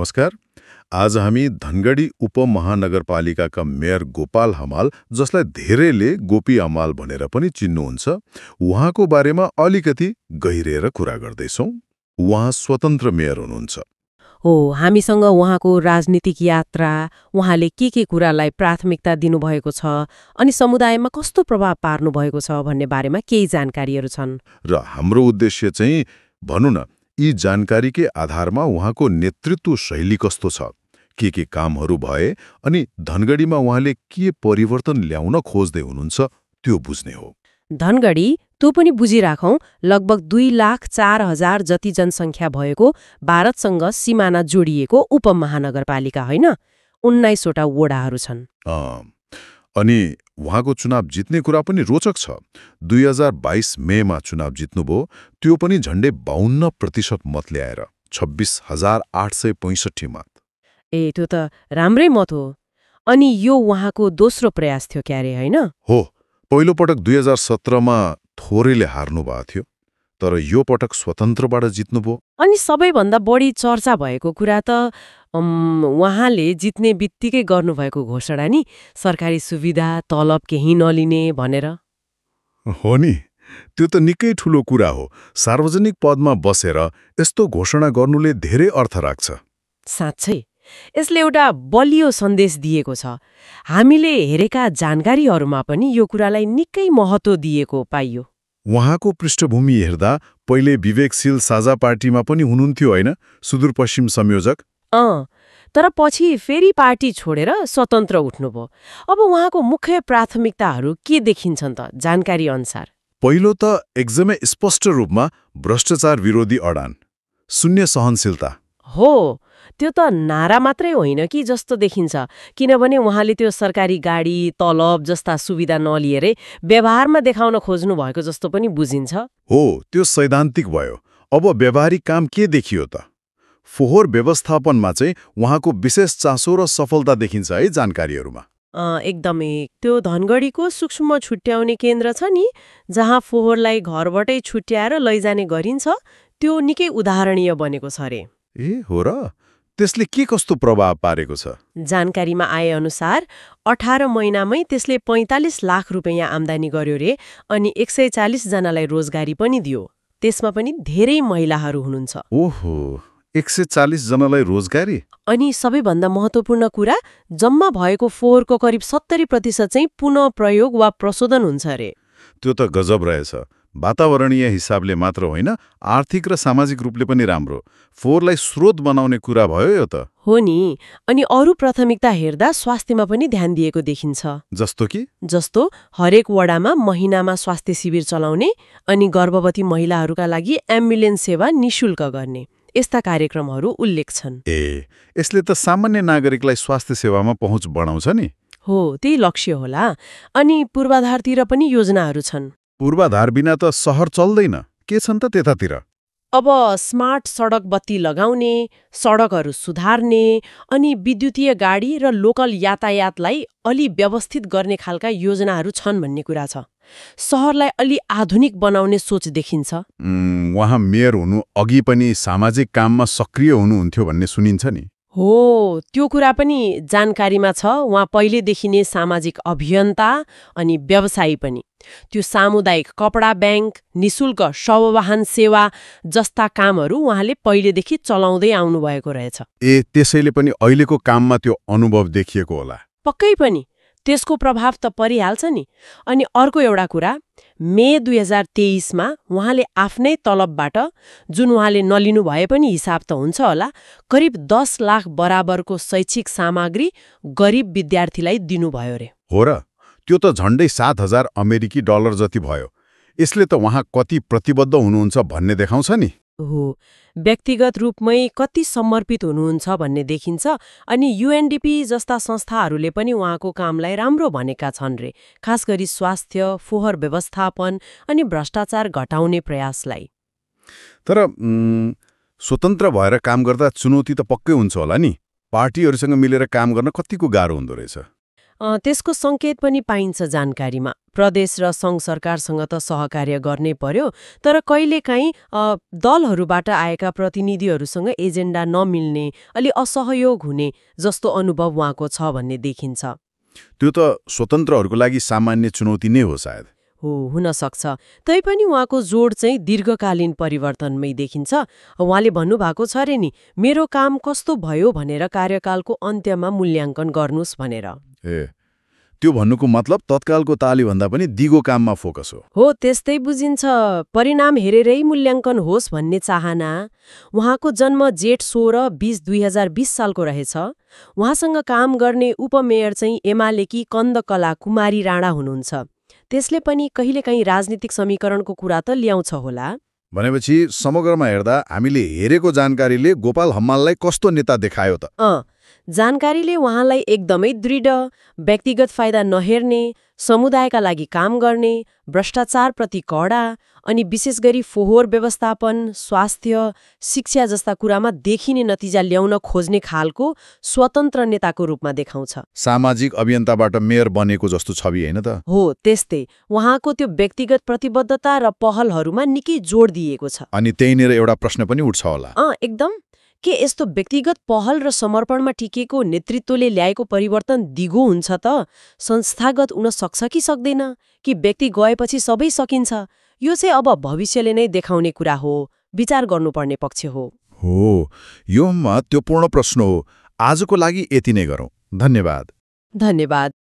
नमस्कार। आज हामी धनगढी उपमहानगरपालिकाका मेयर गोपाल हमाल, जसलाई धेरैले गोपी हमाल भनेर पनि चिन्नुहुन्छ, उहाँको बारेमा अलिकति गहिरिएर कुरा गर्दैछौँ। उहाँ स्वतन्त्र मेयर हुनुहुन्छ। हो, हामीसँग उहाँको राजनीतिक यात्रा, उहाँले के कुरालाई प्राथमिकता दिनुभएको छ अनि समुदायमा कस्तो प्रभाव पार्नु भएको छ भन्ने बारेमा केही जानकारीहरू छन्। र हाम्रो उद्देश्य चाहिँ भनौँ न, यी जानकारीकै आधारमा उहाँको नेतृत्व शैली कस्तो छ, के कामहरू भए अनि धनगढीमा उहाँले के परिवर्तन ल्याउन खोज्दै हुनुहुन्छ त्यो बुझ्ने हो। धनगढी, त्यो पनि बुझिराखौं, लगभग 2,04,000 जति जनसङ्ख्या भएको भारतसँग सिमाना जोडिएको उपमहानगरपालिका होइन। 19 वटा वडाहरू छन्। अनि उहाँको चुनाव जित्ने कुरा पनि रोचक छ। 2022 मेमा चुनाव जित्नुभयो, त्यो पनि झण्डै 52% मत ल्याएर 26,865 मत। त्यो त राम्रै मत हो। अनि यो उहाँको दोस्रो प्रयास थियो क्यारे, होइन? हो, पहिलो पटक 2017मा थोरैले हार्नुभएको थियो, तर यो पटक स्वतन्त्रबाट जित्नुभयो। अनि सबैभन्दा बढी चर्चा भएको कुरा त उहाँले जित्ने बित्तिकै गर्नुभएको घोषणा नि, सरकारी सुविधा तलब केही नलिने भनेर। हो नि, त्यो त निकै ठूलो कुरा हो। सार्वजनिक पदमा बसेर यस्तो घोषणा गर्नुले धेरै अर्थ राख्छ। साँच्चै यसले एउटा बलियो सन्देश दिएको छ। हामीले हेरेका जानकारीहरूमा पनि यो कुरालाई निकै महत्त्व दिएको पाइयो। उहाँको पृष्ठभूमि हेर्दा पहिले विवेकशील साझा पार्टीमा पनि हुनुहुन्थ्यो, होइन? सुदूरपश्चिम संयोजक। तर पछि फेरि पार्टी छोडेर स्वतन्त्र उठ्नुभयो। अब उहाँको मुख्य प्राथमिकताहरू के देखिन्छन् त जानकारी अनुसार? पहिलो त एकदमै स्पष्ट रूपमा भ्रष्टाचार विरोधी अडान, शून्य सहनशीलता। हो, त्यो त नारा मात्रै होइन कि जस्तो देखिन्छ, किनभने उहाँले त्यो सरकारी गाडी तलब जस्ता सुविधा नलिएरै व्यवहारमा देखाउन खोज्नु भएको जस्तो पनि बुझिन्छ। हो, त्यो सैद्धान्तिक भयो। अब व्यावहारिक काम के देखियो त? फोहोर व्यवस्थापनमा चाहिँ उहाँको विशेष चासो र सफलता देखिन्छ है जानकारीहरूमा। एकदमै। त्यो धनगढीको सूक्ष्म छुट्याउने केन्द्र छ नि, जहाँ फोहोरलाई घरबाटै छुट्याएर लैजाने गरिन्छ, त्यो निकै उदाहरणीय बनेको छ अरे। हो र? त्यसले के कस्तो प्रभाव पारेको छ? जानकारीमा आए अनुसार 18 महिनामै त्यसले 45 लाख रुपैयाँ आम्दानी गर्यो रे, अनि 140 जनालाई रोजगारी पनि दियो। त्यसमा पनि धेरै महिलाहरू हुनुहुन्छ। ओहो, 140 जनालाई रोजगारी? अनि सबैभन्दा महत्त्वपूर्ण कुरा, जम्मा भएको फोहोरको करिब 70% चाहिँ पुनः प्रयोग वा प्रशोधन हुन्छ अरे। त्यो त गजब रहेछ। वातावरणीय हिसाबले मात्र होइन, आर्थिक र सामाजिक रूपले पनि राम्रो। फोहोरलाई स्रोत बनाउने कुरा भयो यो त। हो नि। अनि अरू प्राथमिकता हेर्दा स्वास्थ्यमा पनि ध्यान दिएको देखिन्छ। जस्तो कि? जस्तो हरेक वडामा महिनामा स्वास्थ्य शिविर चलाउने अनि गर्भवती महिलाहरूका लागि एम्बुलेन्स सेवा निशुल्क गर्ने, यस्ता कार्यक्रमहरू उल्लेख छन्। यसले त सामान्य नागरिकलाई स्वास्थ्य सेवामा पहुँच बढाउँछ नि। हो, त्यही लक्ष्य होला। अनि पूर्वाधारतिर पनि योजनाहरू छन्। पूर्वाधार बिना त सहर चल्दैन। के छन् त त्यतातिर? अब स्मार्ट सडक बत्ती लगाउने, सडकहरू सुधार्ने अनि विद्युतीय गाडी र लोकल यातायातलाई अलि व्यवस्थित गर्ने खालका योजनाहरू छन् भन्ने कुरा छ। सहरलाई अलि आधुनिक बनाउने सोच देखिन्छ। उहाँ मेयर हुनु अघि पनि सामाजिक काममा सक्रिय हुनुहुन्थ्यो भन्ने सुनिन्छ नि। हो, त्यो कुरा पनि जानकारीमा छ। उहाँ पहिलेदेखि नै सामाजिक अभियन्ता अनि व्यवसायी पनि। त्यो सामुदायिक कपडा ब्याङ्क, निशुल्क शववाहन सेवा जस्ता कामहरू उहाँले पहिलेदेखि चलाउँदै आउनुभएको रहेछ। त्यसैले पनि अहिलेको काममा त्यो अनुभव देखिएको होला। पक्कै पनि त्यसको प्रभाव त परिहाल्छ नि। अनि अर्को एउटा कुरा, मे 2023मा उहाँले आफ्नै तलबबाट, जुन उहाँले नलिनु भए पनि हिसाब त हुन्छ होला, करिब 10 लाख बराबरको शैक्षिक सामग्री गरिब विद्यार्थीलाई दिनुभयो रे। हो र? त्यो त झण्डै 7,000 अमेरिकी डलर जति भयो। यसले त उहाँ कति प्रतिबद्ध हुनुहुन्छ भन्ने देखाउँछ नि। हो, व्यक्तिगत रूपमै कति समर्पित हुनुहुन्छ भन्ने देखिन्छ। अनि युएनडिपी जस्ता संस्थाहरूले पनि उहाँको कामलाई राम्रो भनेका छन् रे, खास गरी स्वास्थ्य, फोहोर व्यवस्थापन अनि भ्रष्टाचार घटाउने प्रयासलाई। तर स्वतन्त्र भएर काम गर्दा चुनौती त पक्कै हुन्छ होला नि। पार्टीहरूसँग मिलेर काम गर्न कतिको गाह्रो हुँदो रहेछ? त्यसको सङ्केत पनि पाइन्छ जानकारीमा। प्रदेश र सङ्घ सरकारसँग त सहकार्य गर्नै पर्यो, तर कहिलेकाहीँ दलहरूबाट आएका प्रतिनिधिहरूसँग एजेन्डा नमिल्ने, अलि असहयोग हुने जस्तो अनुभव उहाँको छ भन्ने देखिन्छ। त्यो त स्वतन्त्रहरूको लागि सामान्य चुनौती नै हो सायद। हुन सक्छ। तैपनि उहाँको जोड चाहिँ दीर्घकालीन परिवर्तनमै देखिन्छ। उहाँले भन्नुभएको छ रे नि, मेरो काम कस्तो भयो भनेर कार्यकालको अन्त्यमा मूल्याङ्कन गर्नुस् भनेर। त्यो भन्नुको मतलब तत्कालको तालीभन्दा पनि दिगो काममा फोकस हो। त्यस्तै बुझिन्छ। परिणाम हेरेरै मूल्याङ्कन होस् भन्ने चाहना। उहाँको जन्म जेठ 16-20-2020 सालको रहेछ। उहाँसँग काम गर्ने उपमेयर चाहिँ एमालेकी कन्दकला कुमारी राणा हुनुहुन्छ। त्यसले पनि कहिलेकाहीँ राजनीतिक समीकरणको कुरा त ल्याउँछ होला। भनेपछि समग्रमा हेर्दा हामीले हेरेको जानकारीले गोपाल हमाललाई कस्तो नेता देखायो त? जानकारीले उहाँलाई एकदमै दृढ, व्यक्तिगत फाइदा नहेर्ने, समुदायका लागि काम गर्ने, भ्रष्टाचारप्रति कडा अनि विशेष गरी फोहोर व्यवस्थापन, स्वास्थ्य, शिक्षा जस्ता कुरामा देखिने नतिजा ल्याउन खोज्ने खालको स्वतन्त्र नेताको रूपमा देखाउँछ। सामाजिक अभियन्ताबाट मेयर बनेको जस्तो छवि हैन त? हो, त्यस्तै। उहाँको त्यो व्यक्तिगत प्रतिबद्धता र पहलहरूमा निकै जोड दिएको छ। अनि त्यहीँनिर एउटा प्रश्न पनि उठ्छ होला। एकदम। के यस्तो व्यक्तिगत पहल र समर्पणमा टिकेको नेतृत्वले ल्याएको परिवर्तन दिगो हुन्छ त? संस्थागत हुन सक्छ कि सक्दैन? कि व्यक्ति गएपछि सबै सकिन्छ? यो चाहिँ अब भविष्यले नै देखाउने कुरा हो, विचार गर्नुपर्ने पक्ष हो। यो महत्त्वपूर्ण प्रश्न हो। आजको लागि यति नै गरौँ। धन्यवाद। धन्यवाद।